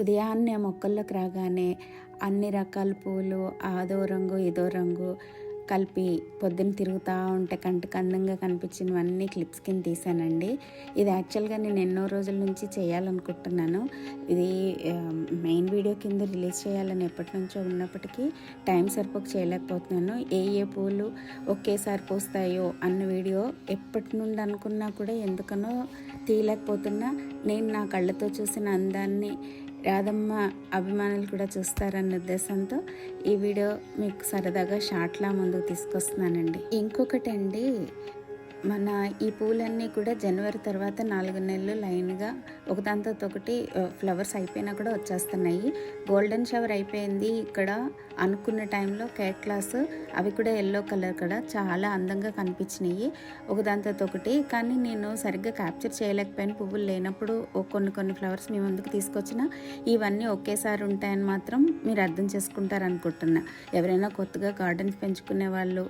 ఉదయాన్నే మొక్కల్లోకి రాగానే అన్ని రకాల పూలు అదో రంగు ఇదో రంగు కలిపి పొద్దున్న తిరుగుతూ ఉంటే కంటికి అందంగా కనిపించినవన్నీ క్లిప్స్ కింద తీసానండి. ఇది యాక్చువల్గా నేను ఎన్నో రోజుల నుంచి చేయాలనుకుంటున్నాను. ఇది మెయిన్ వీడియో కింద రిలీజ్ చేయాలని ఎప్పటి నుంచో ఉన్నప్పటికీ టైం సరిపోక చేయలేకపోతున్నాను. ఏ పూలు ఒకేసారి పూస్తాయో అన్న వీడియో ఎప్పటి నుండి అనుకున్నా కూడా ఎందుకనో తీయలేకపోతున్నా. నేను నా కళ్ళతో చూసిన అందాన్ని రాధమ్మ అభిమానులు కూడా చూస్తారన్న ఉద్దేశంతో ఈ వీడియో మీకు సరదాగా షార్ట్లా ముందుకు తీసుకొస్తున్నానండి. ఇంకొకటి అండి, మన ఈ పూలన్నీ కూడా జనవరి తర్వాత 4 నెలలు లైన్గా ఒకదాంతో ఒకటి ఫ్లవర్స్ అయిపోయినా కూడా వచ్చేస్తున్నాయి. గోల్డెన్ షవర్ అయిపోయింది ఇక్కడ అనుకున్న టైంలో కేట్ క్లాస్ అవి కూడా ఎల్లో కలర్ కూడా చాలా అందంగా కనిపించినాయి ఒకదాంతో ఒకటి. కానీ నేను సరిగ్గా క్యాప్చర్ చేయలేకపోయాను. పువ్వులు లేనప్పుడు కొన్ని ఫ్లవర్స్ మీ ముందుకు తీసుకొచ్చిన ఇవన్నీ ఒకేసారి ఉంటాయని మాత్రం మీరు అర్థం చేసుకుంటారు అనుకుంటున్నా. ఎవరైనా కొత్తగా గార్డెన్స్ పెంచుకునే వాళ్ళు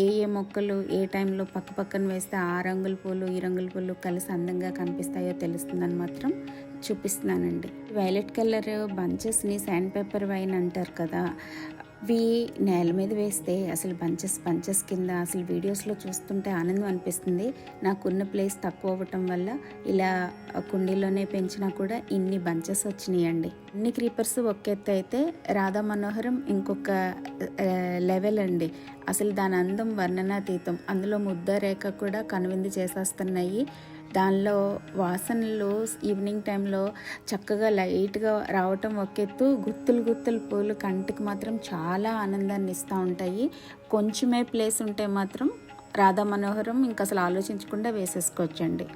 ఏ మొక్కలు ఏ టైంలో పక్కన వేస్తే ఆ రంగుల పూలు ఈ రంగుల పూలు కలిసి అందంగా కనిపిస్తాయో తెలుస్తుందని మాత్రం చూపిస్తున్నానండి. వైలెట్ కలర్ బంచెస్ని శాండ్ పేపర్ వైన్ అంటారు కదా, అవి నేల మీద వేస్తే అసలు బంచెస్ కింద అసలు వీడియోస్లో చూస్తుంటే ఆనందం అనిపిస్తుంది. నాకున్న ప్లేస్ తక్కువ అవ్వటం వల్ల ఇలా కుండీలోనే పెంచినా కూడా ఇన్ని బంచెస్ వచ్చినాయండి. అన్ని క్రీపర్స్ ఒక ఎత్తు అయితే రాధా మనోహరం ఇంకొక లెవెల్ అండి. అసలు దాని అందం వర్ణనాతీతం. అందులో ముద్ద రేఖ కూడా కనువిందు చేసేస్తున్నాయి. దానిలో వాసనలు ఈవినింగ్ టైంలో చక్కగా లైట్గా రావటం ఒక ఎత్తు, గుత్తులు పూలు కంటికి మాత్రం చాలా ఆనందాన్ని ఇస్తూ ఉంటాయి. కొంచెమే ప్లేస్ ఉంటే మాత్రం రాధా మనోహరం ఇంకా అసలు ఆలోచించకుండా వేసేసుకోవచ్చండి.